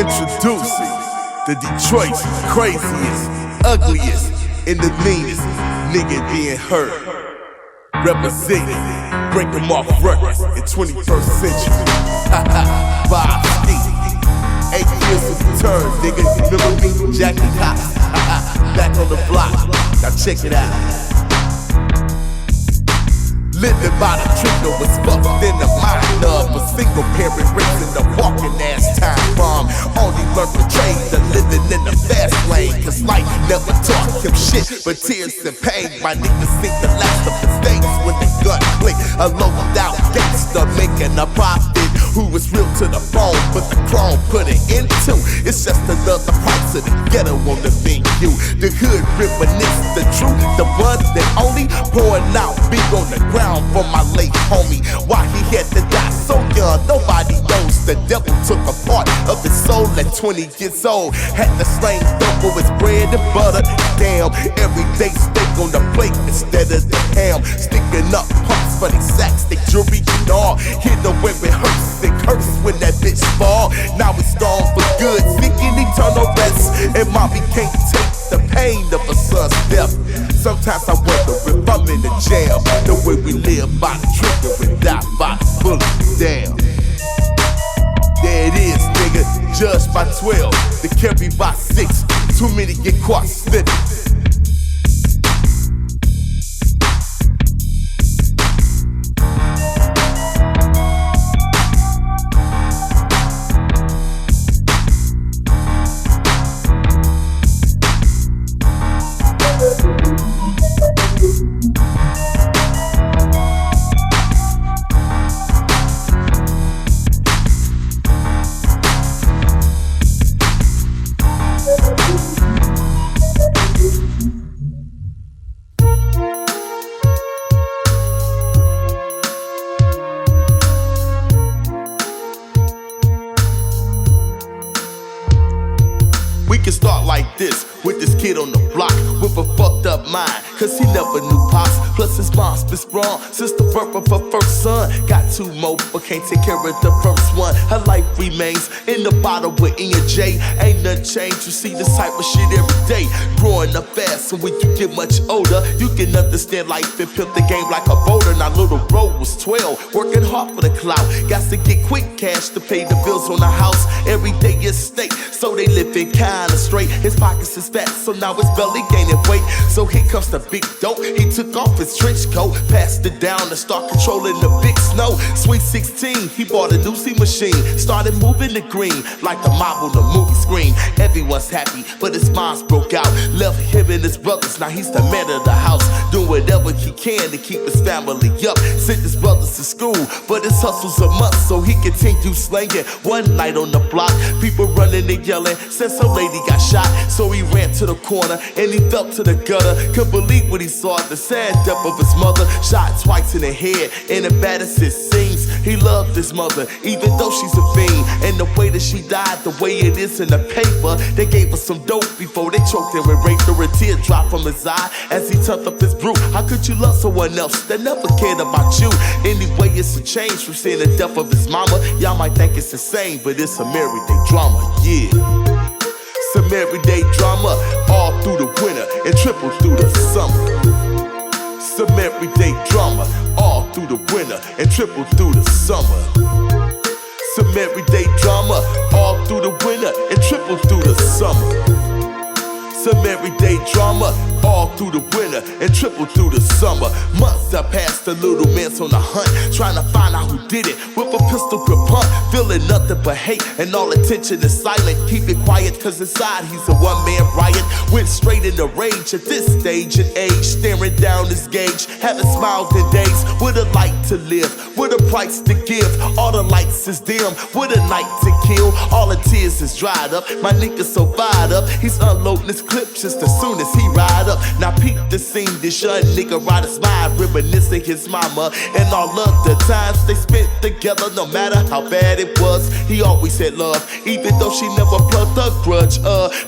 Introducing the Detroit's craziest, ugliest, and the meanest nigga being heard. Representing, break them off records in 21st century. Bobske, 8 years of return, nigga. Remember me, Jackie Cox? Back on the block, now check it out. Living by the trigger was fucked in the mind of a single parent raising a walking ass time bomb. Only learned the trade of living in the fast lane, cause life never taught him shit but tears and pain. My niggas think the last of mistakes when the gun click. A low-out gangster making a profit, who was real to the bone, but the chrome put it into. It's just another price of the ghetto on the venue. The hood reminisce the truth, the one that only pouring out big on the ground for my late homie. Why he had to die so young, nobody knows. The devil took a part of his soul at 20 years old. Had the slang done for his bread and butter. Damn, everyday steak on the plate instead of the ham. Sticking up pumps for they sacks, they jewelry and all. Hit the way it hurts, it hurts when that bitch fall. Now he's gone for good, seeking eternal rest. And mommy can't take the pain of a son's death. Sometimes I wonder if I'm in the jail, the way we live by the trigger and die by the bullet. Damn. There it is, nigga. Judged by 12, they carry by 6. Too many get caught slipping. We can start like this, with this kid on the block with a fucked up mind, cause he never knew pops. Plus his mom's been strong since the birth of her first son. Got 2 more, but can't take care of the first one. Her life remains in the bottle with E and J. Ain't nothing changed, you see this type of shit every day. Growing up fast, so when you get much older, you can understand life and pimp the game like a boulder. Now little bro was 12, working hard for the clout. Got to get quick cash to pay the bills on the house. Every day is steak, so they living kinda straight. His pockets is fat, so now his belly gaining weight. So here comes the big dope. He took off his trench coat, passed it down to start controlling the big snow. Sweet 16, he bought a new C machine, started moving the green like the mob on the movie screen. Everyone's happy, but his moms broke out, left him and his brothers. Now he's the man of the house, doing whatever he can to keep his family up. Sent his brothers to school, but his hustle's a must, so he continued slanging. One night on the block, people running and yelling, said some lady got shot. So he ran to the corner and he fell to the gutter. Couldn't believe what he saw, the sad death of his mother. Shot twice in the head, and the bad as it seems, he loved his mother, even though she's a fiend. And the way that she died, the way it is in the paper, they gave her some dope before they choked her and raped her. A tear dropped from his eye as he tucked up his brew. How could you love someone else that never cared about you? Anyway, it's a change from seeing the death of his mama. Y'all might think it's insane, but it's some everyday drama, yeah. Some everyday drama, all through the winter and triple through the summer. Some everyday drama, all through the winter and triple through the summer. Some everyday drama, all through the winter and triple through the summer. Some everyday drama, all through the winter and triple through the summer. Months have passed, the little man's on the hunt, trying to find out who did it with a pistol grip pump. Feeling nothing but hate and all attention is silent. Keep it quiet, cause inside he's a one-man riot. Went straight into rage at this stage and age, staring down his gauge, haven't smiled in days. With a light to live, with a price to give, all the lights is dim, with a night to kill. All the tears is dried up, my nigga's so fired up, he's unloading his clip just as soon as he ride up. Now peep the scene, this young nigga ride his mind, reminiscing his mama and all of the times they spent together. No matter how bad it was, he always had love, even though she never plucked a grudge.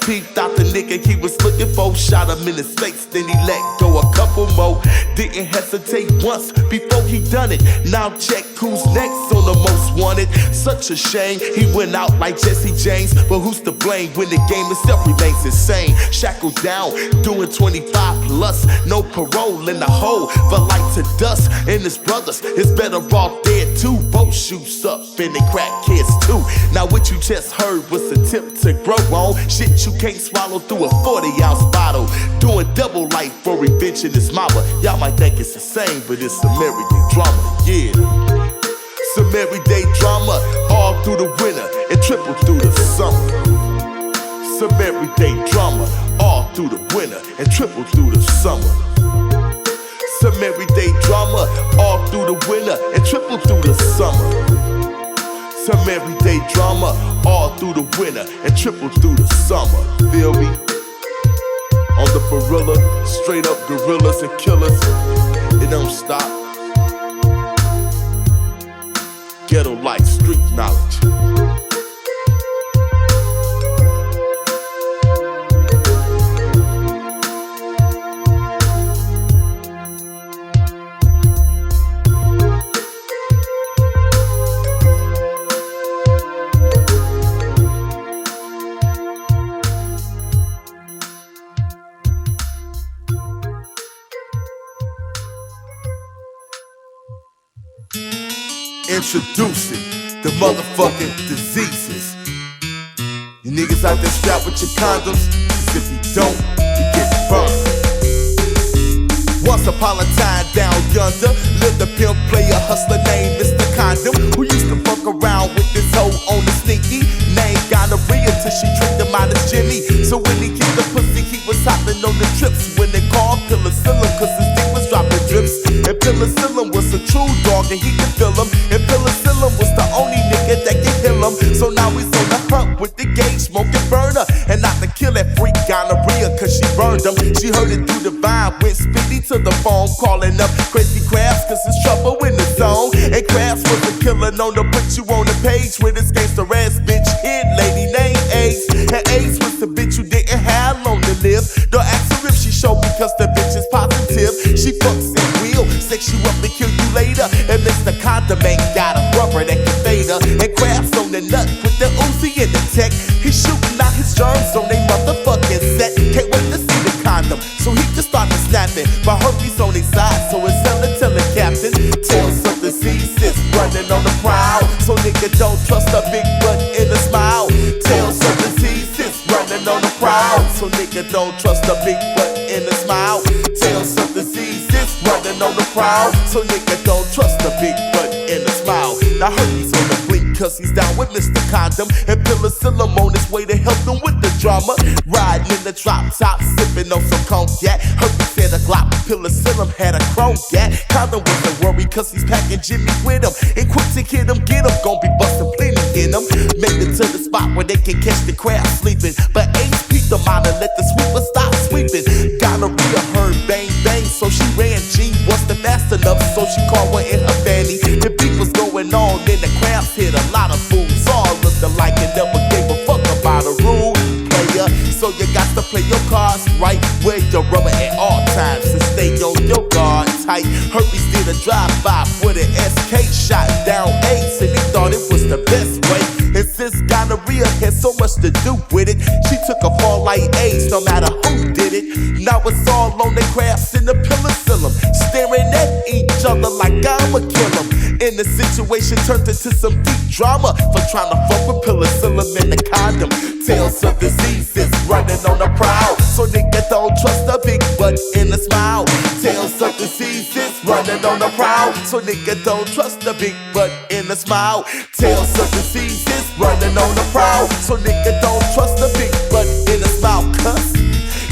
Peeped out the nigga he was looking for, shot him in his face, then he let go a couple more. Didn't hesitate once before he done it. Now check who's next on the most wanted. Such a shame he went out like Jesse James, but who's to blame when the game itself remains insane? Shackled down, doing 25 plus, no parole in the hole, for light to dust. And his brothers is better off dead too. Both shoots up and they crack kids too. Now what you just heard was a tip to grow on. Shit you can't swallow through a 40-ounce bottle. Doing double life for revenge in his mama. Y'all might think it's the same, but it's some everyday drama, yeah. Some everyday drama, all through the winter and triple through the summer. Some everyday drama, all through the winter and triple through the summer. Some everyday drama, all through the winter and triple through the summer. Some everyday drama, all through the winter and triple through the summer. Feel me? On the gorilla, straight up gorillas and killers. It don't stop. Ghetto life, street knowledge. Introducing the motherfucking diseases. You niggas out there strapped with your condoms, cause if you don't, you get burned. Once upon a time down yonder lived a pimp player hustler named Mr. Condom, who used to fuck around with this hoe on the sneaky. Name gonorrhea till she tricked him out as Jimmy. So when he get the pussy, he was hopping on the trips. When they called penicillin, cause his dick was dropping drips. And penicillin was a true dog and he could feel him. And penicillin was the only nigga that could heal him. So now he's on the hunt with the gauge smoking burner. And not to kill that freak gonorrhea cause she burned him. She heard it through the vine, went speedy to the phone, calling up Crazy Crabs cause it's trouble in the zone. And Crabs was a killer known to put you on the page with his gangster ass bitch hit lady named AIDS. And AIDS was the bitch who didn't have long to live. Don't ask her if she showed because the bitch is positive. She fucks and will sex you up and kill you later. And Mr. Condom ain't got a rubber that can fade her. And Crabs on the nut with the Uzi and the tech. He's shooting out his germs on they motherfucking set. Can't wait to see the condom, so he just started snapping. But herpes on his side, so it's hell to tell the captain. Tales of diseases running on the prowl, so nigga don't trust a big butt in a smile. Tales of diseases running on the prowl, so nigga don't trust a big butt in a smile. Tales of diseases running on the prowl, so nigga don't trust a big butt in a smile. Now herpes on the blink cause he's down with Mr. Condom, and penicillin on his way to help him with the drama. Riding in the drop top, sipping on some cognac. Herpes had a Glock, penicillin had a chrome gat. Condom wasn't worried cause he's packing Jimmy with him. And quick to get him, gon' be bustin' plenty in him. Made it to the spot where they can catch the crowd sleeping. But AIDS peeked them out and let the sweeper stop sweeping. Gonorrhea heard bang bang, so she ran. G wasn't fast enough, so she caught one in her fanny. The beat was going on, then the crabs hit a lot of fools. All looked alike and never gave a fuck about a rule. So you got to play your cards right, wear your rubber at all times and stay on your guard tight. Herpes did a drive-by with an SK, shot down AIDS, and he thought it was the best way. And since gonorrhea had so much to do with it, she took a fall like AIDS no matter who did it. Now it's all on the Crabs and the penicillin, staring at each other like I'ma kill them. And the situation turned into some deep drama for trying to fuck with penicillin and the condom. Tales of diseases running on the prowl, so nigga don't trust a big butt in a smile. Tales of diseases running on the prowl, so nigga don't trust a big butt in a smile. Tales of diseases running on the prowl, so nigga don't trust a big butt in a smile. Cause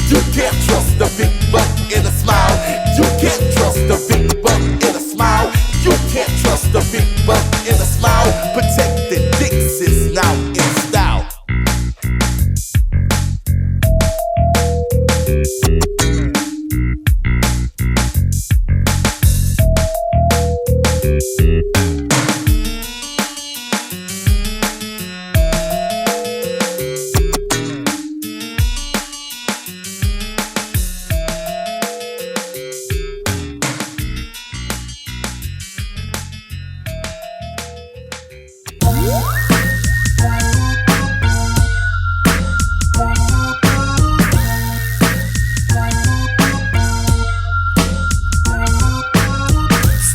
you can't trust a big butt in a smile. You can't trust a big butt in a smile. You can't trust a big butt in a smile. Protect the dicks is now in style.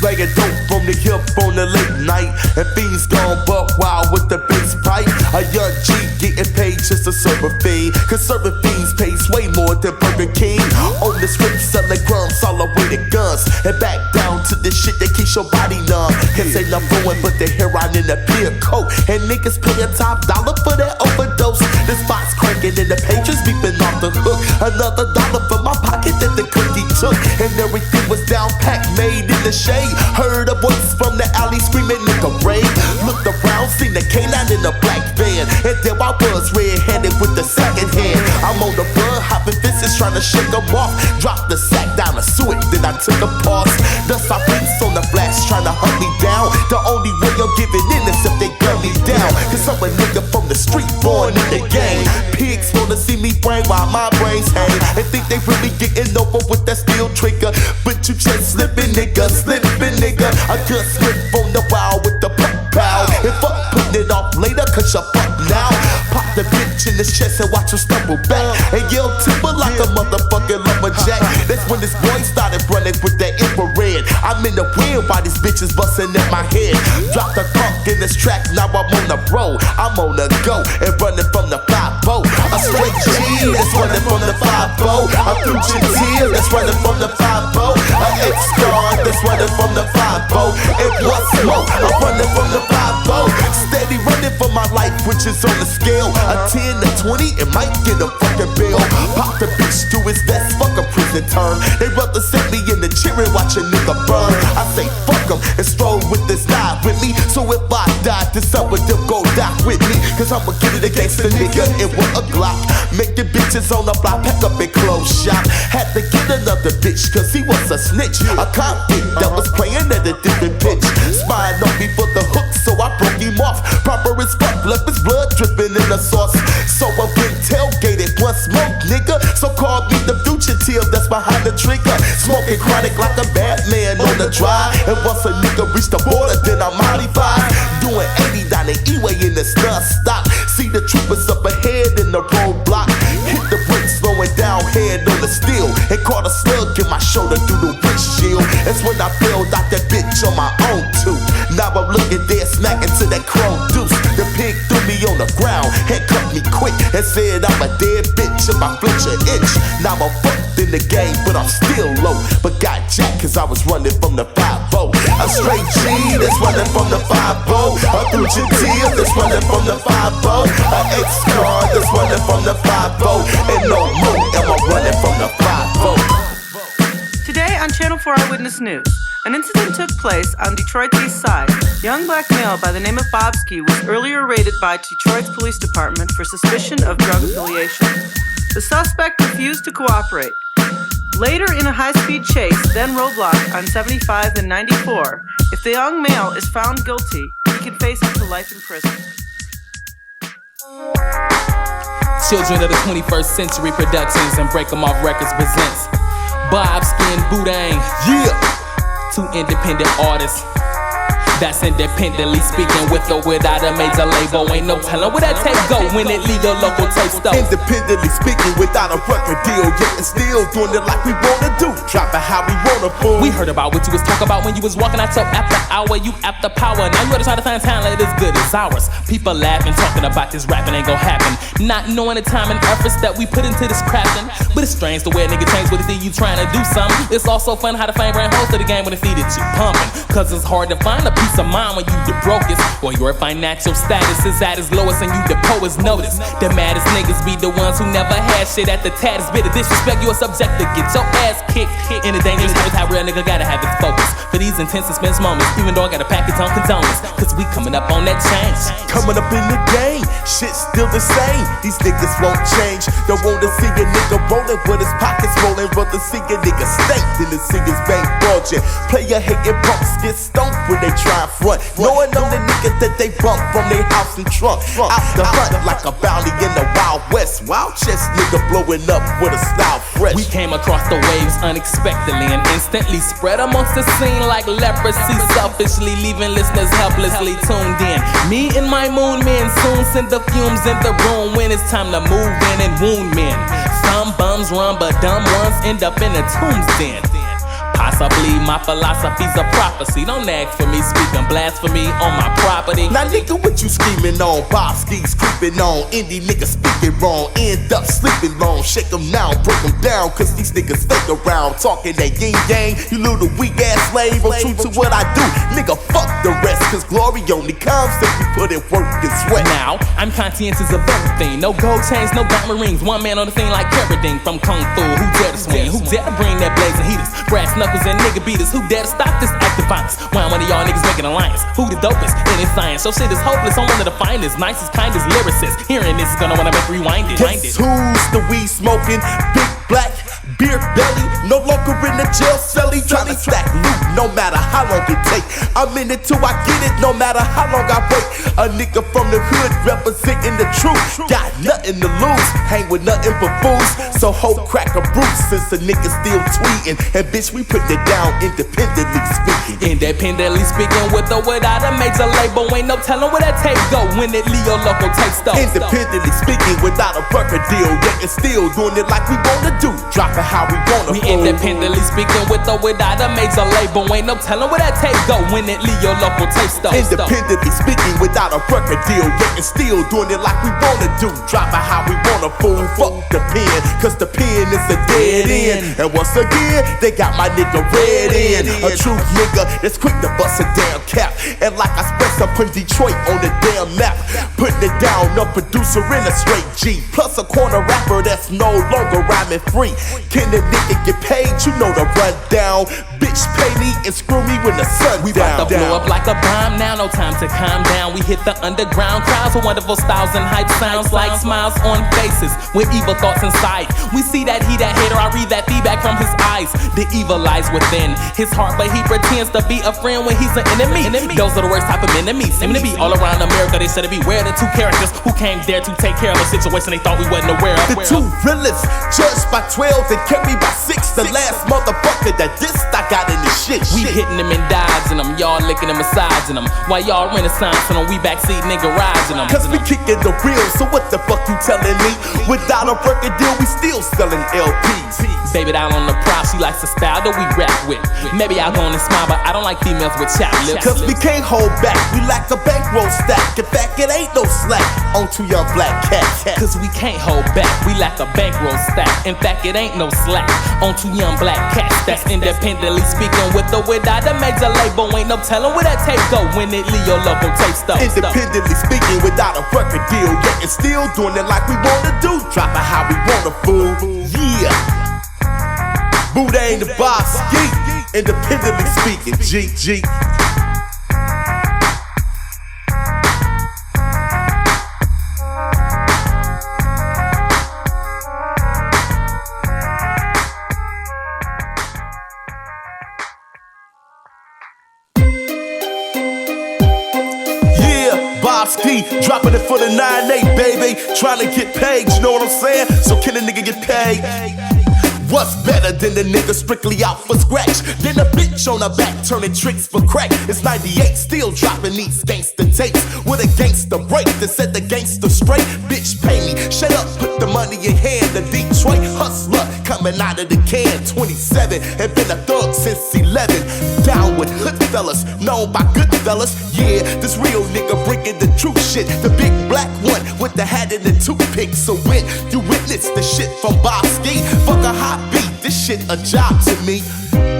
Slanging dope from the hip on the late night. And fiends gone buck wild with the bass pipe. A young G getting paid just to serve a fiend. Cause serving fiends pays way more than Burger King. On the street selling crumbs, all the way to guns. And back down to the shit that keeps your body numb. Can't say nothing going but the heroin in the beer coat. And niggas paying top dollar for that overdose. The spot's cranking and the patrons beeping off the hook. Another dollar for my pocket that the cookie took. And everything was down packed, made in the shade. Heard a voice from the alley screaming nigga raid. Looked around, seen the K9 in a black van. And there I was, red-handed with the second hand. I'm on the run, hopping fences, trying to shake them off. Dropped the sack down a suet, then I took a pause. Dust I beats on the flash, trying to hunt me down. The only way I'm giving in is if they gun me down. Cause I'm a nigga from the street, born in the game. Pigs wanna see me brain while my brains hang. And think they really getting over with that steel trigger. But you just slipping nigga, slipping nigga. I just slip on the wild with the pop pow. If I'm putting it off later, cause you fuck now. Pop the bitch in the chest and watch her stumble back. And yell timber like a motherfucking lumberjack. That's when this boy started running with that infrared. I'm in the wind while these bitches busting in my head. Drop the funk in this track, now I'm on the road. I'm on the go and running from the 5-0. A straight G that's running from the 5-0. A future tear that's running from the 5-0. An ex-star that's running from the 5-0. And what's more, I'm running from the 5-0. Steady running for my life, which is on the scale. A 10 to 20, it might get a fucking bill. Pop the bitch to his death, fuck a prison term. They rather set me in the chair and watch a nigga burn. I say fuck em and stroll with this guy with me. So if I die, this up with them go die with me. Cause I'ma get it against the nigga and with a Glock. Make the bitches on the block pack up and close shop. Had to get another bitch cause he was a snitch. A convict that was playing at a different pitch. Spine on me for the hook, so I broke him off. Proper as fuck, left his blood dripping in the sauce. So I've been tailgated, one smoke nigga. So call me the future teal that's behind the trigger. Smoking chronic like a bad man on the drive. And once a nigga reach the border, then I'm modified. Doing 80 down the E-way in the stop. See the troopers up ahead in the roadblock. Hit the brakes, slowing down, head on the steel. And caught a slug in my shoulder through the windshield. That's when I bailed out that bitch on my own too. Now I'm looking dead smack into that chrome deuce. The pig threw me on the ground, handcuffed me quick, and said I'm a dead bitch if I flinch an inch. Now I'm fucked in the game, but I'm still low. But got jacked cause I was running from the 5-0. A straight G that's running from the 5-0. A future teal that's running from the 5-0. An ex-star that's running from the 5-0. And no more am I running from the 5-0. Today on Channel 4 Eyewitness News, an incident took place on Detroit's east side. Young black male by the name of Bobske was earlier raided by Detroit's police department for suspicion of drug affiliation. The suspect refused to cooperate. Later in a high-speed chase, then roadblock on 75 and 94, if the young male is found guilty, he can face up to life in prison. Children of the 21st Century Productions and Break 'em Off Records presents Bobske and Boudang. Yeah! Two independent artists that's independently speaking, with or without a major label. Ain't no telling where that tape go when it leave the local tape store. Independently speaking, without a record deal, yet and still doing it like we wanna do. Dropping how we wanna, fool. We heard about what you was talking about when you was walking out your after hour. You after power. Now you oughta try to find talent as good as ours. People laughing, talking about this rapping ain't gon' happen. Not knowing the time and efforts that we put into this crafting. But it's strange the way a nigga change when they see you trying to do something. It's also fun how the fame bring host to the game when it feeded you pumping. Cause it's hard to find a piece of mind when you the brokest, or your financial status is at its lowest and you the poets notice. The maddest niggas be the ones who never had shit at the tattest bit of disrespect. You a subject to get your ass kicked in a dangerous habitat. Real nigga gotta have his focus for these intense suspense moments. Even though I got a package on condones, cause we coming up on that change. Coming up in the game, shit still the same. These niggas won't change. Don't wanna see a nigga rolling with his pockets rolling. Rather see a nigga stink than to see his bank bulging. Player hating punks get stoned when they try and front. Knowing I'm the nigga that they bump from their house and trunk. Out the hunt like a bounty in the Wild West. Wild chest nigga blowing up with a style fresh. We came across the waves unexpectedly and instantly spread amongst the scene like leprosy, selfishly leaving listeners helplessly tuned in. Me and my moon men soon send the fumes in the room when it's time to move in and wound men. Some bums run, but dumb ones end up in the tombs then. Possibly my philosophy's a prophecy. Don't ask for me speaking blasphemy on my property. Now nigga, what you scheming on? Bobske's creeping on. Indie niggas speaking wrong. End up sleeping long. Shake them now, break them down. Cause these niggas fake around. Talking that yin yang. You little weak ass slave. I'm true to what I do. Nigga, fuck the rest. Cause glory only comes if you put in work and sweat. Now, I'm conscientious of everything. No gold chains, no diamond rings. One man on the thing like everything. From Kung Fu, who dare to swing? Who dare to bring that blazing heaters? Brass knuckles and nigga beaters. Who dare to stop this active violence? Why one of y'all niggas making alliance? Who the dopest in his science? So shit is hopeless. I'm one of the finest, nicest, kindest lyricists. Hearing this is gonna wanna make rewind it. Guess who's the weed smoking? Big black beer belly, no longer in the jail celly. Tryna stack loot, no matter how long it take. I'm in it till I get it, no matter how long I wait. A nigga from the hood representing the truth. Got nothing to lose, hang with nothing but fools. So hope crack a bruise since the nigga still tweeting. And bitch, we put it down independently speaking. Independently speaking, with or without a major label, ain't no telling where that tape go when it leave your local tape store. Independently speaking, without a record deal, yet and still doing it like we wanna do. Dropping how we wanna. We independently speaking, with or without a major label, ain't no telling where that tape go when it leave your local tape store. Independently speaking, without a record deal, yet and still doing it like we wanna do. Dropping how we wanna, fool. Fuck the pen, cause the pen is a dead end. And once again, they got my nigga red in. A true nigga that's quick to bust a damn cap. And like I expressed, I'm putting Detroit on the damn map. Putting it down, a producer and a straight G. Plus a corner rapper that's no longer rhyming free. Can the nigga get paid? You know the rundown. Bitch, pay me and screw me when the sun we down. About to blow up like a bomb now, no time to calm down. We hit the underground crowds with wonderful styles and hype sounds like smiles on faces with evil thoughts inside. We see that he that hater, I read that feedback from his eyes. The evil lies within his heart, but he pretends to be a friend when he's an enemy. Those are the worst type of enemies. Seem to be all around America. They said to beware the two characters who came there to take care of a situation they thought we wasn't aware of. The two realest, judged by 12 and carried by 6. The last motherfucker that dissed, I got in the shit. We hitting them and dodging them, y'all licking and massaging them. While y'all renaissance them, we backseat nigga rising them. Cause we kicking the real, so what the fuck you telling me? Without a record deal, we still selling LPs. Baby down on the prop, she likes the style that we rap with. Maybe I'll go on and smile, but I don't like females with chapped lips. Cause we can't hold back, we lack a bankroll stack. In fact, it ain't no slack on 2 young black cats. Cause we can't hold back, we lack a bankroll stack. In fact, it ain't no slack on 2 young black cats. That's independently speaking, with or without a major label. Ain't no telling where that tape go when it leave your local tape store. Independently speaking, without a record deal, yet and still doing it like we wanna do. Dropping how we wanna, fool. Yeah. Buddha ain't the Bobske. Independently speaking, G. Bobske, dropping it for the 9-8, baby. Trying to get paid, you know what I'm saying? So can a nigga get paid? What's better than the nigga strictly out for scratch? Then a bitch on her back turning tricks for crack. It's 98, still dropping these gangsta tapes with a gangsta break that set the gangsta straight. Bitch, pay me, shut up, put the money in hand. The Detroit hustler coming out of the can. 27, and been a thug since 11. Down with hood fellas, known by good fellas. Yeah, this real nigga bringing the true shit. The big black one with the hat and the toothpick. So when you witness the shit from Bobske, fuck a hot beat, this shit a job to me.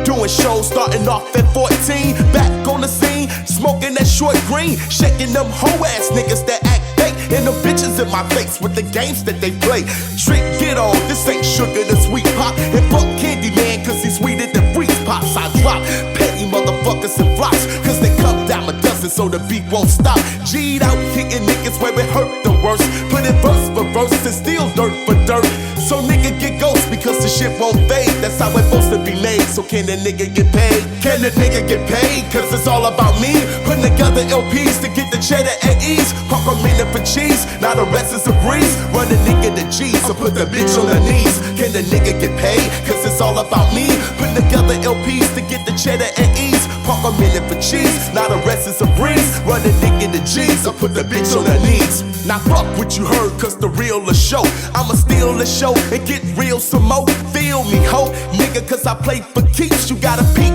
Doing shows starting off at 14. Back on the scene, smoking that short green. Shaking them hoe ass niggas that act fake. And them bitches in my face with the games that they play. Trick, get on, this ain't sugar, the sweet pop. And fuck Candy Man, cause he's sweeter than freeze pops. I drop petty motherfuckers and flops, cause they come down a dozen so the beat won't stop. G'd out, hitting niggas where it hurt the worst. Put it verse for verse and steal dirt for dirt. So nigga get ghost because the shit won't fade. That's how it's supposed to be made. So can the nigga get paid? Can the nigga get paid? Cause it's all about me. Putting together LPs to get the cheddar at ease. Park a minute for cheese, now the rest is a breeze. Run the nigga to G, so put the bitch on her knees. Can the nigga get paid? Cause it's all about me. Putting together LPs to get the cheddar at ease. Park a minute for cheese, now the rest is a breeze. Run the nigga to G, so put the bitch on her knees. Now fuck what you heard, cause the real a show. I'ma steal the show and get real some more. Feel me, ho, nigga, cause I play for keeps. You gotta peek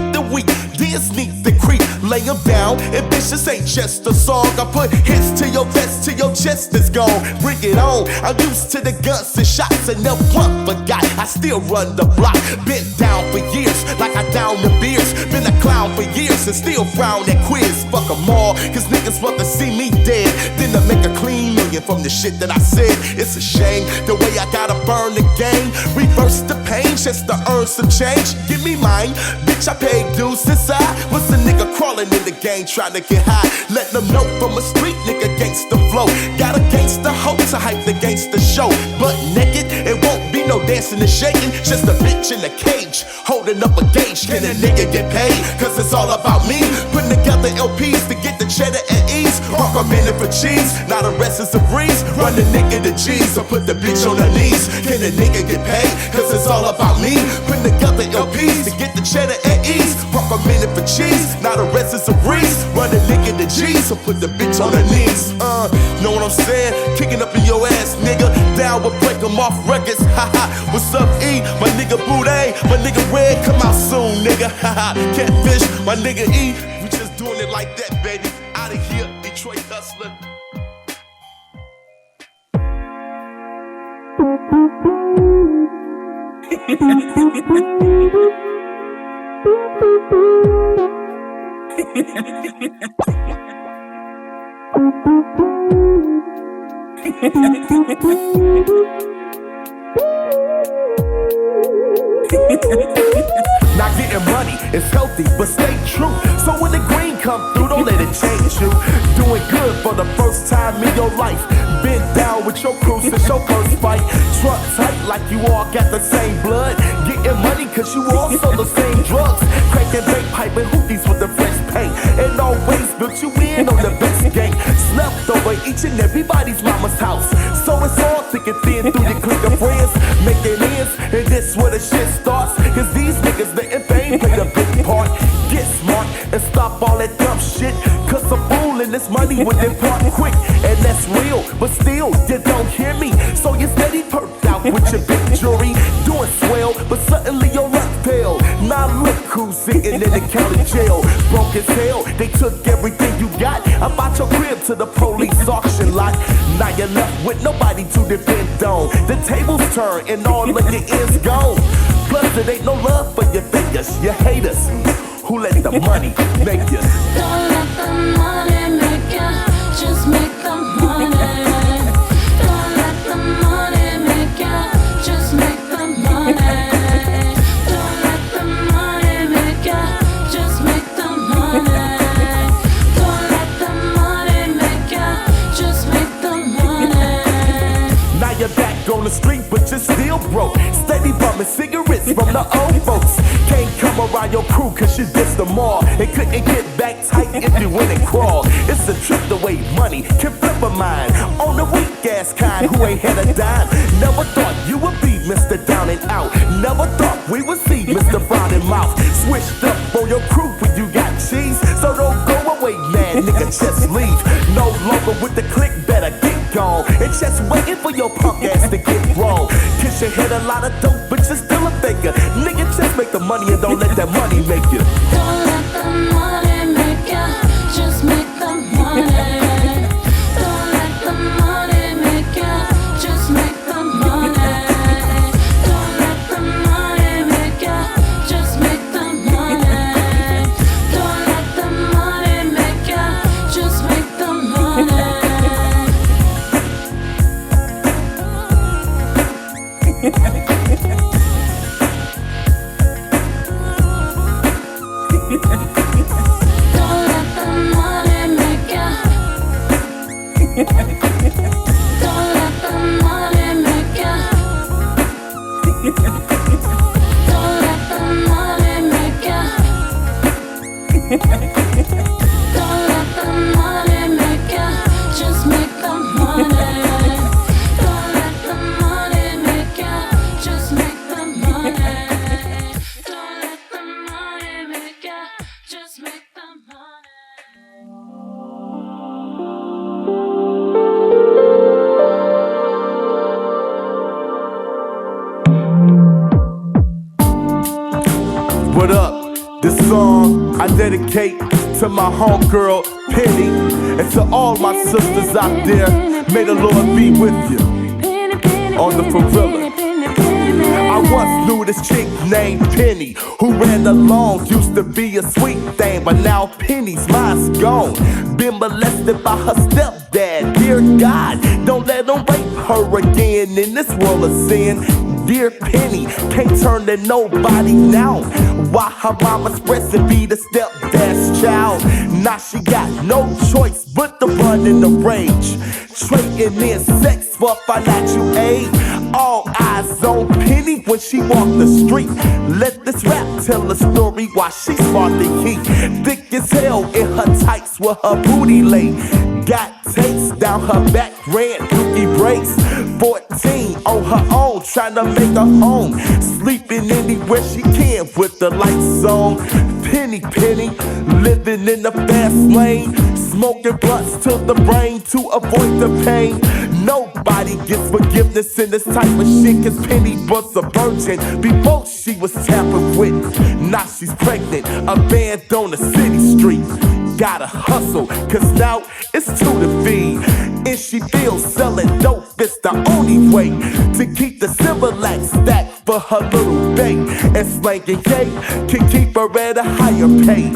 bitch, this ain't just a song. I put hits to your vest till your chest is gone. Bring it on. I'm used to the guns and shots and no one forgot. I still run the block. Been down for years, like I down the beers. Been a clown for years and still frown at quiz. Fuck 'em all, cause niggas want to see me dead. Then to make a clean million from the shit that I said. It's a shame the way I gotta burn the game. Reverse the pain just to earn some change. Give me mine, bitch, I paid dues since I was a nigga crawling in the game trying to get high. Let them know from a street nigga gangsta flow. Got a gangsta hoe to hype the gangsta show. But naked, it won't be no dancing and shaking. Just a bitch in a cage, holding up a gauge. Can a nigga get paid? Cause it's all about me. Putting together LPs to get the cheddar at ease. Rock a minute for cheese, not a rest is a breeze. Run the nigga to G's, so put the bitch on her knees. Can a nigga get paid? Cause it's all about me. Putting together LPs to get the cheddar at ease. Rock a minute for cheese, not a rest is a breeze. Run the nigga to G's, so put the bitch on her knees. Know what I'm saying? Kicking up in your ass, nigga. Down with break 'em off records. Haha. What's up, E? My nigga Booty, my nigga Red, come out soon, nigga. Haha. Catfish, my nigga E. We just doing it like that, baby. Out of here, Detroit hustler. Not getting money is healthy, but stay true. So when the green come through, don't let it change you. Doing good for the first time in your life. Been down with your crew since your first fight. Truck tight like you all got the same blood. Getting money cause you all sold the same drugs. Cracking vape pipe and hookies with the fresh paint. And always built you in on the best game. Slept over each and everybody's mama's house. So it's all thick and thin through your clique of friends. Making ends, and this where the shit starts. Cause these niggas letting fame play the big part. Get smart and stop all that dumb shit. Cause a fool in this money would depart quick. And that's real, but still, you don't hear me. So you steady perked out with your big jewelry. Doing swell, but suddenly your luck failed. Now look who's sitting in the county jail. Broke as hell, they took everything you got. About your crib to the police auction lot. Now you're left with nobody to depend on. The tables turn and all of your ends gone. Plus it ain't no love for your fingers, your haters. Who let the money make you? Don't let the money make you, just make the money. Don't let the money make you, just make the money. Don't let the money make you, just make the money. Don't let the money make you, just make the money. Now you're back on the street, but you're still broke. Steady bumming cigarettes from the old folks. Can't come around your crew cause you dissed them all. And couldn't get back tight if you went and crawled. It's a trip the way money can flip a mind. On the weak ass kind who ain't had a dime. Never thought you would be Mr. Down and Out. Never thought we would see Mr. Frowning Mouth. Switched up on your crew when you got cheese. So don't go away, man, nigga, just leave. No longer with the click, better get gone. And just waiting for your punk ass to get wrong. Kiss your head a lot of dope, but you're still a faker. Nigga, just make the money and don't let that money make you. Don't let the money make you, just make the money. Don't let the money make you, just make the money. Don't let the money make you, just make the money. Don't let the money make you, just make the money. Don't let the money make you. Don't let the money make you. Don't let the money make you. Don't let the money make you, just make the money. Don't let the money make you, just make the money. Don't let the money make you, just make the money. What up? This song I dedicate to my homegirl Penny, and to all my sisters out there, may the Lord be with you. On the Gorilla. I once knew this chick named Penny who ran along, used to be a sweet thing, but now Penny's mind's gone. Been molested by her stepdad. Dear God, don't let him rape her again in this world of sin. Dear Penny, can't turn to nobody now. Why her mama's pressing be the stepdad's child? Now she got no choice but to run in the rage, trading in sex for financial aid. All eyes on Penny when she walk the street. Let this rap tell a story why she's smart to keep. Thick as hell in her tights with her booty laid. Got tapes down her back, ran dookie breaks. 14 on her own, trying to make a home. Sleeping anywhere she can with the lights on. Penny, living in the fast lane. Smoking blunts to the brain to avoid the pain. Nobody gets forgiveness in this type of shit, cause Penny was a virgin before she was tampered with. Now she's pregnant, abandoned on the city street. Gotta hustle, cause now it's two to feed. And she feels selling dope, it's the only way to keep the FLAC stacked for her little bae. And slanging gay can keep her at a higher pay.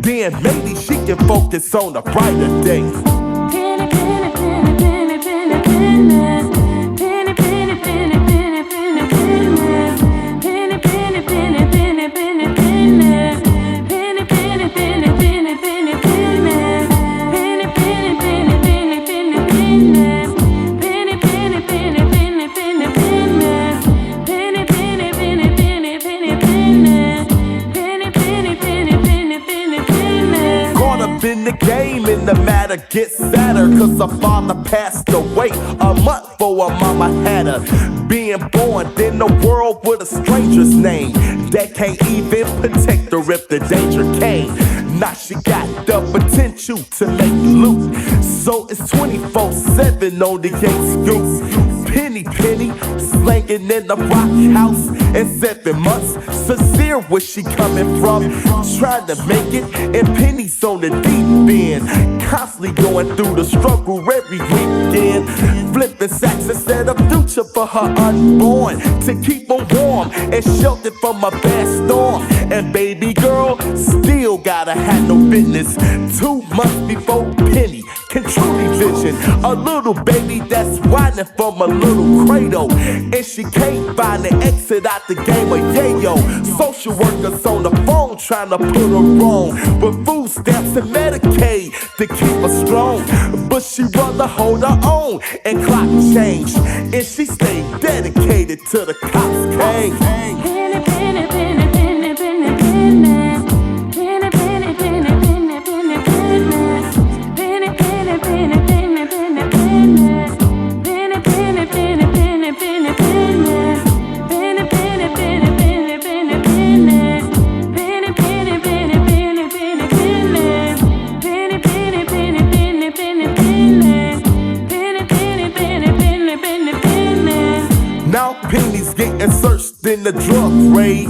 Then maybe she can focus on a brighter day. Penny, penny, penny, penny, penny, penny. Penny, penny, penny, penny, penny, penny. Penny, penny, penny, penny, penny, penny. Penny, penny, penny, penny, penny, penny. Penny, penny, penny, penny, penny, penny. Penny, penny, penny, penny, penny, penny. Penny, penny, penny, penny, penny, penny. Penny, penny, penny, penny, penny, penny. Caught up in the game and the matter gets sadder, cause her father passed away a month before her mama had her. Being born in the world with a stranger's name that can't even protect her if the danger came. Now she got the potential to make loot, so it's 24/7 on the Gangsta scoop. Penny, slanging in the rock house in 7 months. Sincere, where she coming from? Trying to make it, and Penny's on the deep end, constantly going through the struggle every weekend. Flipping sacks instead of future for her unborn, to keep her warm and sheltered from a bad storm. And baby girl still gotta have no business. 2 months before Penny can truly vision a little baby that's whining from a little cradle, and she can't find the exit out the game of yayo. Social workers on the phone trying to put her on with food stamps and Medicaid to keep her strong, but she rather hold her own and clock change, and she stayed dedicated till the cops came. Penny, penny, penny, penny, penny, penny. Penny, penny, penny, penny, penny, penny. Penny, penny, penny, penny, penny, penny. Penny, penny, penny, penny, penny, penny. Penny, penny, penny, penny, penny, penny. Penny, penny, penny, penny, penny, penny. Penny, penny, penny, penny, penny, penny. Penny, penny, penny, penny, penny, penny. Now Penny's getting searched in the drug raid,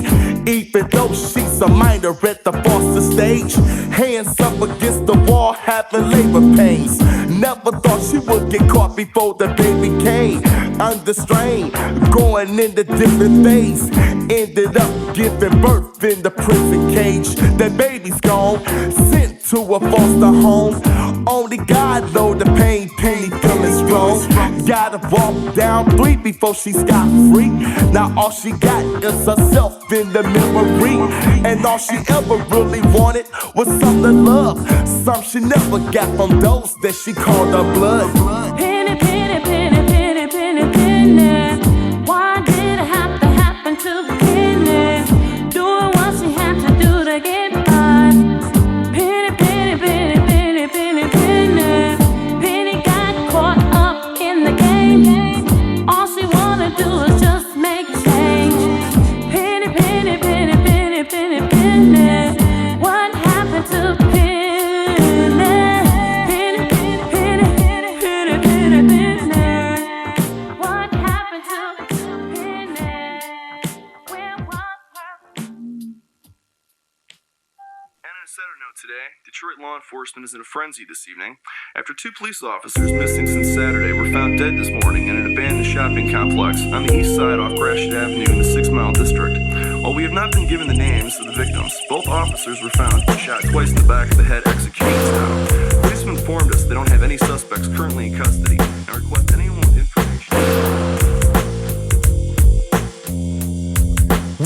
even though she's a minor at the foster stage. Hands up against the wall, having labor pains. Never thought she would get caught before the baby came. Under strain, going into different phase. Ended up giving birth in the prison cage. That baby's gone, sent to a foster home. Only God know the pain Penny feeling strong. Gotta walk down 3 before she scot free. Now all she got is herself in the memory, and all she ever really wanted was some to love, some she never got from those that she called her blood. Penny, penny, penny, penny, penny, penny. Why did it have to happen to Penny? Doing what she had to do to get by. Penny, penny, penny, penny, penny, penny. Penny got caught up in the game. All she wanna do is just make change. Penny, penny, penny, penny, penny, penny. What happened to Penny? Penny, penny, penny, penny, penny, penny. What happened Insider note today, Detroit law enforcement is in a frenzy this evening after 2 police officers missing since Saturday were found dead this morning in an abandoned shopping complex on the east side off Gratiot Avenue in the 6 Mile District. While we have not been given the names of the victims, both officers were found shot twice in the back of the head executing style. Police have informed us they don't have any suspects currently in custody and request anyone with information.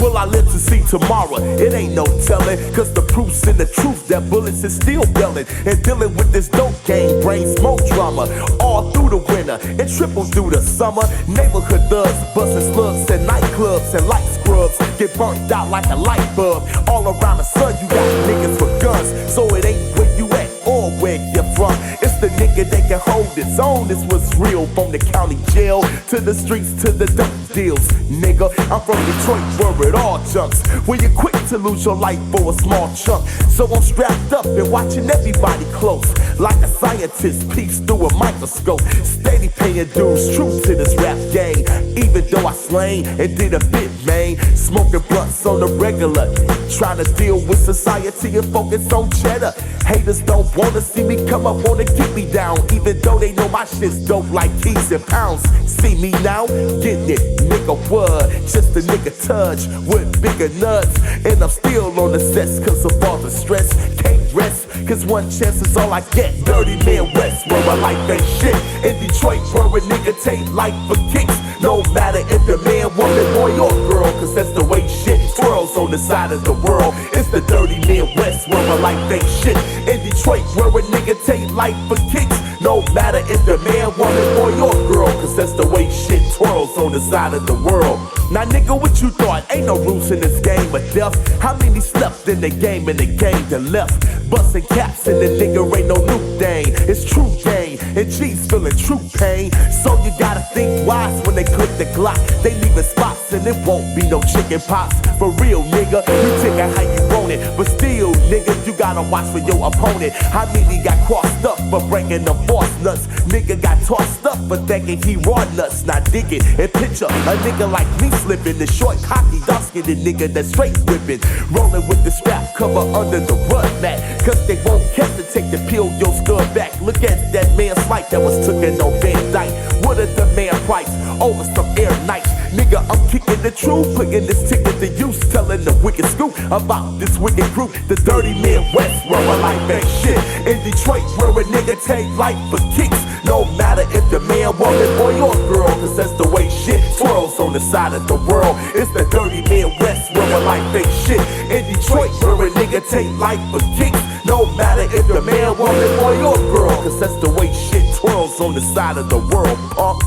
Will I live to see tomorrow? It ain't no telling, cause the proof's in the truth that bullets is still yelling. And dealing with this dope game, brain smoke drama all through the winter and triple through the summer. Neighborhood thugs busting slugs at nightclubs and light scrubs get burnt out like a light bulb. All around the sun you got niggas with guns, so it ain't where you at or where you're from. It's the nigga that can hold his own. This was real, from the county jail to the streets to the dope deals. Nigga, I'm from Detroit where it all jumps, where you're quick to lose your life for a small chunk. So I'm strapped up and watching everybody close, like a scientist peeks through a microscope. Steady paying dues, true to this rap game. Even though I slain and did a bit, man. Smoking blunts on the regular, trying to deal with society and focus on cheddar. Haters don't wanna see me come up, wanna keep me down, even though they know my shit's dope like keys and pounds. See me now, getting it, nigga what? Just a nigga touch with bigger nuts, and I'm still on the sets cause of all the stress. Can't rest, cause one chance is all I get. Dirty Man West, where my life ain't shit. In Detroit, where a nigga take life for kicks. No matter if the man, woman, boy, or girl, cause that's the way shit twirls on the side of the world. It's the Dirty Man West, where my life ain't shit. In Detroit, where a nigga take life for kicks. No matter if the man, woman, boy, or girl, cause that's the way shit twirls on the side of the world. Now nigga, what you thought? Ain't no rules in this game of death. How many slept in the game and the game that left? Busting caps and the nigga ain't no new thing. It's true game, and G's feeling true pain. So you gotta think wise when they click the Glock. They leaving spots and it won't be no chicken pox. For real nigga, you take it how you want it, but still nigga, you gotta watch for your opponent. How many got crossed up for breaking the false nuts? Nigga got tossed up for thinking he raw nuts. Now dig it and picture a nigga like me slipping, the short, cocky, dark-skinned nigga that's straight whipping, rolling with the strap cover under the rug mat, cause they won't hesitate to peel your skull back. Look at that man's life that was taken on Van Dyke. What a demand price over some air nights. Nigga, I'm kicking the truth, putting this ticket to use, telling the wicked scoop about this wicked group. The Dirty Man West, where my life ain't shit. In Detroit, where a nigga take life for kicks. No matter if the man, woman, boy, or girl, cause that's the way shit twirls on the side of the world. It's the Dirty Man West, where my life ain't shit. In Detroit, where a nigga take life for kicks. No matter if the man, woman, boy, or girl, cause that's the way shit twirls on the side of the world, punk.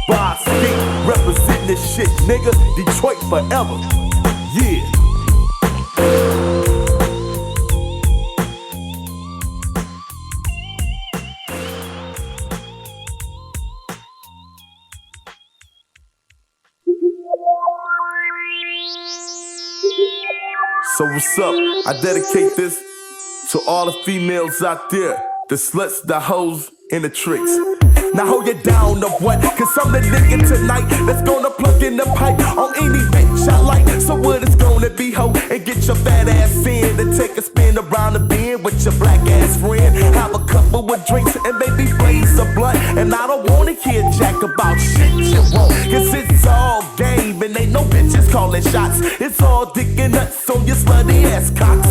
Bobske, representing this shit, nigga. Detroit forever. Yeah. So what's up? I dedicate this to all the females out there, the sluts, the hoes, and the tricks. Now hold it down the what? Cause I'm the nigga tonight that's gonna plug in the pipe on any bitch I like. So what it's gonna be, ho? And get your fat ass in and take a spin around the bend with your black ass friend. Have a couple of drinks and maybe blaze a blunt. And I don't wanna hear jack about shit you won't, cause it's all game and ain't no bitches calling shots. It's all dick and nuts on your slutty ass cocks.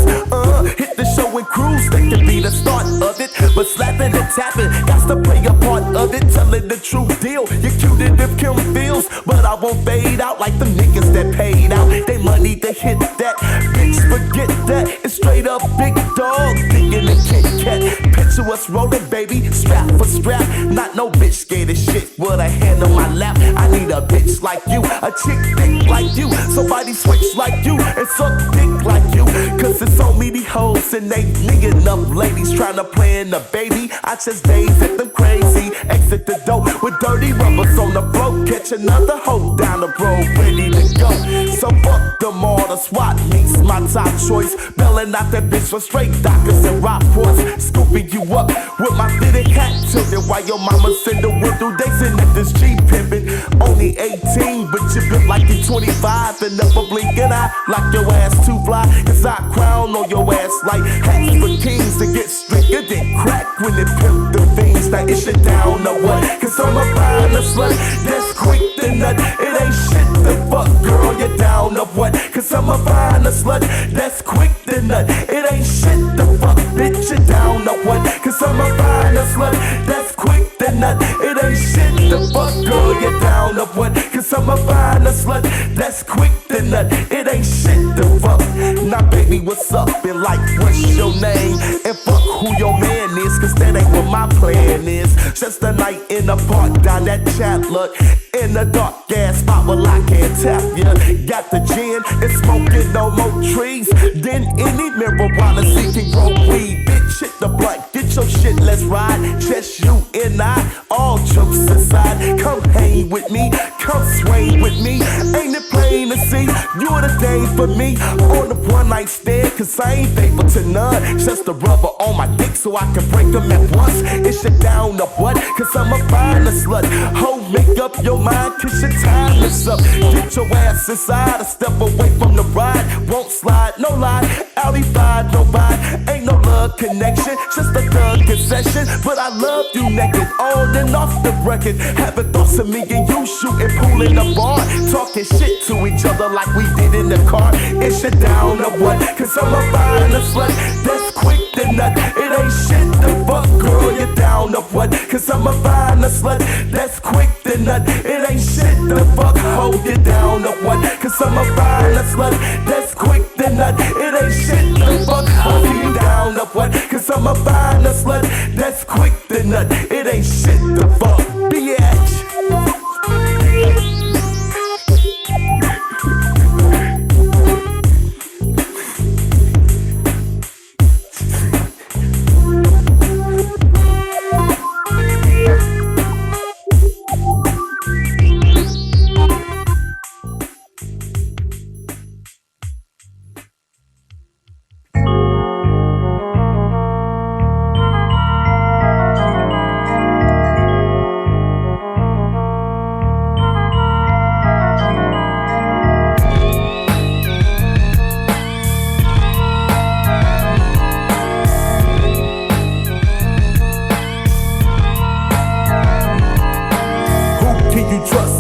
Hit the show and cruise, that could be the start of it. But slapping and tapping, got to play a part of it. Telling the true deal, you're cute if Kim feels, but I won't fade out like the niggas that paid out they money to hit that. Bitch, forget that, it's straight up big dog, digging the Kit Kat. Picture us rolling, baby, strap for strap. Not no bitch scared of shit with a hand on my lap. I need a bitch like you, a chick thick like you, somebody switch like you, and suck dick like you. Cause it's so many hoes and they need enough ladies trying to plan the baby. I just days at them crazy. Exit the door with dirty rubbers on the floor. Catch another hoe down the road, ready to go. So fuck them all, the SWAT meets my top choice. Belling out that bitch for straight doctors and Rockports. Scooping you up with my fitted hat tilted while your mama's in the window dancing at this G pimpin'. Only 18, but you look like you're 25 and never blink an eye like your ass too fly. Cause I crown on your ass like hats for kings to get stricter than crack when it pimp the fiends. Now is you down or what? Cause I'm a fine slut that's quick to nut. It ain't shit to fuck, girl, you down or what? Cause I'm a fine slut that's quick to nut. It ain't shit to fuck, bitch, you down or what? Cause I'm a fine slut that's quick to nut. It ain't shit to fuck, girl, you down or what? Cause I'm a fine slut that's quick to nut. It ain't shit to fuck. Now baby, what's up? And like, what's your name? And fuck who your man is, cause that ain't what my plan is. Just a night in the park down that Chatler, in the dark ass spot where I can't tap ya. Got the gin and smoking no more trees. Then any marijuana seeking grow weed. Bitch, hit the blunt, get your shit, let's ride. Just you and I, all jokes aside. Come hang with me, come swing with me. Ain't it plain to see? You're the thing for me. On the one night stand, cause I ain't faithful to none. Just a rubber on my dick so I can break them at once. Is you down or what? Cause I'm a fine slut. Ho, make up your mind, cause your time is up. Get your ass inside or step away from the ride. Won't slide, no lie. Audi 5, no buy. Ain't no love connection, just a thug concession. But I love you naked, on and off the record. Having thoughts of me and you shooting pool in the bar. Talking shit to each other like we did in the car. Is you down or what? Cause I'm a fine slut that's quick to nut. It ain't shit to fuck, girl, you down or what? Cause I'm a fine slut that's quick to nut. It ain't shit to fuck, hold you down or what? Cause I'm a fine slut that's quick to nut. It ain't shit to fuck, hold you down or what? Cause I'm a fine slut that's quick to nut. It ain't shit to fuck, bitch.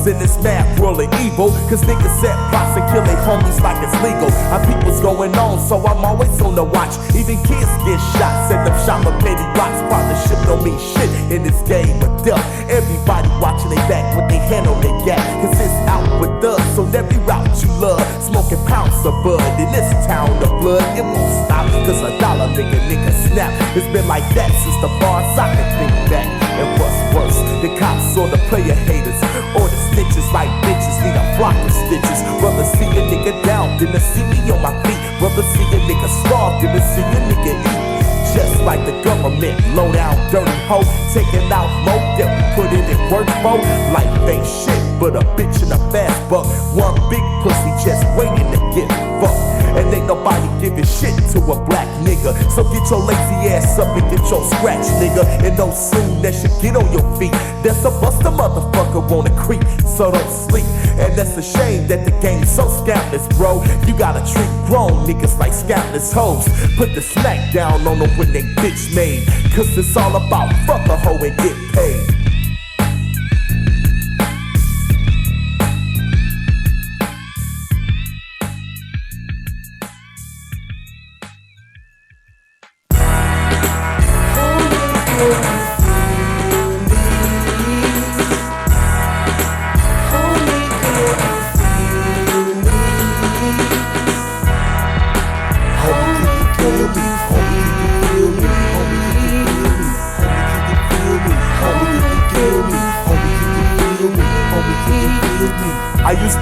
In this mad world of evil, cause niggas set plots and kill their homies like it's legal. I peep what's going on, so I'm always on the watch. Even kids get shot, set them shop for petty blocks. Partnership don't mean shit in this game of death. Everybody watching they back with their hand on their gap, cause it's out with us, so every route you love. Smoking pounds of bud in this town of blood, it won't stop, cause a dollar make a nigga snap. It's been like that since the bars I can think back. And what's worse, the cops or the player haters, or the snitches like bitches need a flock of stitches. Rather see a nigga down than to see me on my feet. Rather see a nigga starve than to see a nigga eat. Just like the government, low down dirty hoe, taking out more that we put in and work for. Life ain't shit but a bitch and a fast buck. One big pussy just waiting to get fucked. And ain't nobody giving shit to a black nigga. So get your lazy ass up and get your scratch, nigga. And know soon that you get on your feet. There's a buster motherfucker wanna creep, so don't sleep. And that's a shame that the game's so scandalous, bro. You gotta treat grown niggas like scandalous hoes. Put the smack down on them when they bitch made. Cause it's all about fuck a hoe and get paid. I used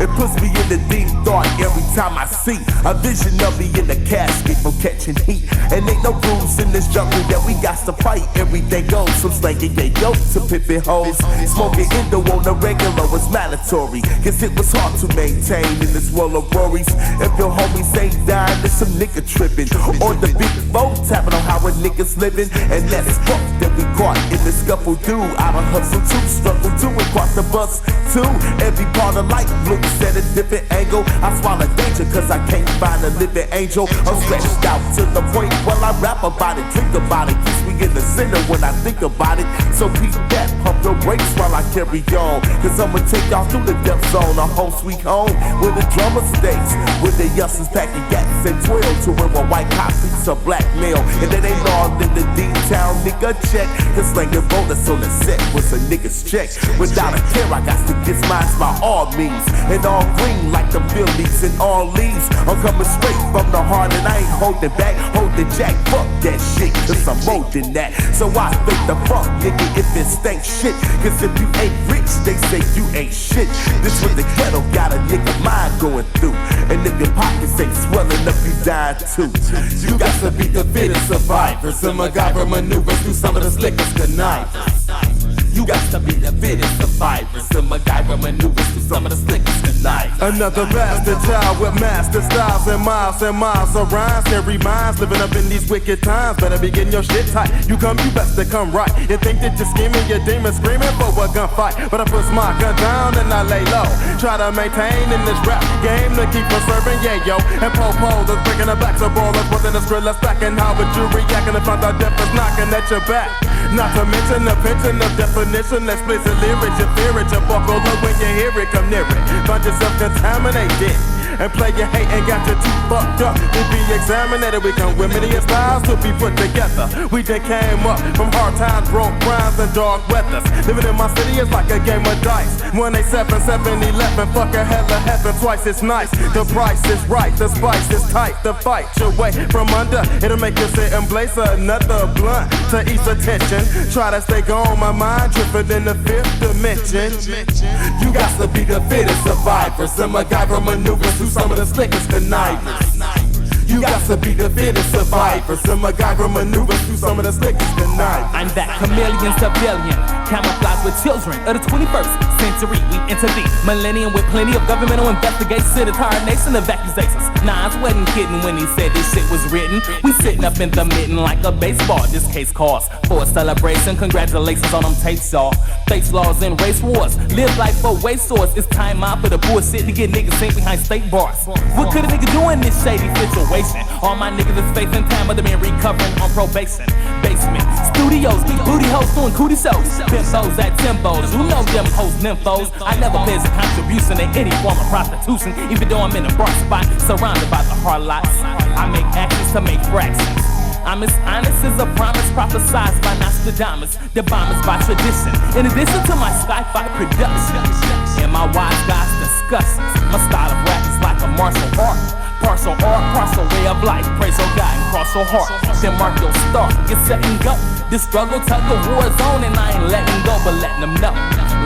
It puts me in the deep thought every time I see a vision of me in the casket from catching heat. And ain't no rules in this jungle that we got to fight. Everything goes from slanging your yoke to pippin' hoes. Smoking Indo on the regular was mandatory, cause it was hard to maintain in this world of worries. If your homies ain't dying, there's some nigga tripping. Or the big foe tapping on how a nigga's living. And that's fuck that we caught in the scuffle do. I done hustle too, struggle too, and cross the bus too. Every part of life looks at a different angle. I swallow danger cause I can't find a living angel. I'm stretched out to the point while I rap about it, think about it. Keeps me in the center when I think about it. So keep that, pump the brakes while I carry on. Cause I'ma take y'all through the death zone, a home sweet home, where the drummer stays, where the youngsters packing gats and 12 to where a white cop beats a black male. And it ain't all in the D-town nigga check. Cause slanging bonus on the set was a nigga's check. Without a care, I got to get mine by all means. And all green like the Phillies and all leaves. I'm coming straight from the heart and I ain't holding back, holding jack. Fuck that shit, cause I'm more than that. So I think the fuck nigga if it stank shit. Cause if you ain't rich, they say you ain't shit. This what the ghetto got a nigga mind going through. And if your pockets ain't swelling up, you dying too. You got to be the fittest survivor. Some MacGyver maneuvers through some of the slickest connivers. You got to be the fittest survivor. Some MacGyver maneuvers through some of the slickest connivers. Another bastard child with master styles and miles of rhymes. Scary minds living up in these wicked times. Better be getting your shit tight. You best to come right. You think that you're scheming, your demons screaming for a gunfight. But I push my gun down and I lay low. Try to maintain in this rap game to keep on serving, yeah, yo. And po-po, that's breaking the backs of ballers. Within the skrilla stacking, how would you react if I thought death was knocking at your back? Not to mention the pension of definition, explicit lyrics, you fear it, you buckle up when you hear it, come near it. Find yourself contaminated and play your hate and got you too fucked up to be examined. We come with many styles to be put together. We just came up from hard times, broke crimes and dark weathers. Living in my city is like a game of dice. 187, 711, fuck a hell of heaven twice as nice. The price is right, the spice is tight. The fight your way from under, it'll make you sit and blaze another blunt to ease attention. Try to stay gone, my mind drifting in the fifth dimension. You got to be the fittest survivor. Some MacGyver maneuvers through some of the slickest connivers. You got to be the fittest survivor. Some MacGyver maneuvers through some of the slickest connivers. I'm that chameleon civilian, camouflage with children of the 21st century. We enter the millennium with plenty of governmental investigations. The entire nation of accusations. Nas wasn't kidding when he said this shit was written. We sitting up in the mitten like a baseball. This case calls for a celebration. Congratulations on them tapes, y'all. Face laws and race wars. Live life for waste source. It's time out for the bullshit to get niggas sent behind state bars. What could a nigga do in this shady situation? All my niggas is faith and time, but they been recovering on probation. Basement, studios, big booty hoes doing cootie shows. Pimpos at tempos, you know them hoes, nymphos. I never pledge a contribution to any form of prostitution, even though I'm in a bar spot, surrounded by the hard lots. I make actions to make fractions. I'm as honest as a promise prophesied by Nostradamus. The bomb is by tradition, in addition to my sci-fi production. And my wise guys discussions. My style of rap is like a martial art. Partial art, partial way of life. Praise your God and cross your heart. Then mark your star, get set and go. This struggle tug of war is on and I ain't letting go, but letting them know.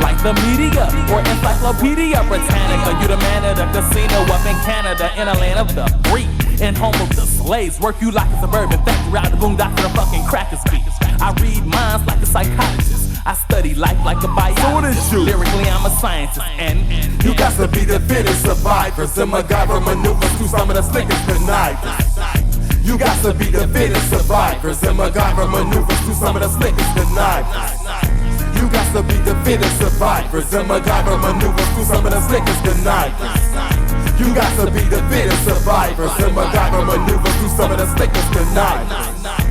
Like the media or Encyclopedia Britannica, you the man of the casino up in Canada, in a land of the free and home of the slaves. Work you like a suburban factory out the boondocks to the fucking crackers beat. I read minds like a psychologist. I study life like a biologist. Lyrically, I'm a scientist, and you got to be the fittest survivor. Some MacGyver maneuvers through some of the slickest connivers. You got to be the fittest survivor. Some MacGyver maneuvers through some of the slickest connivers. You got to be the fittest survivor. Some MacGyver maneuvers through some of the slickest connivers. You got to be the fittest survivor. Some MacGyver maneuvers through some of the slickest connivers.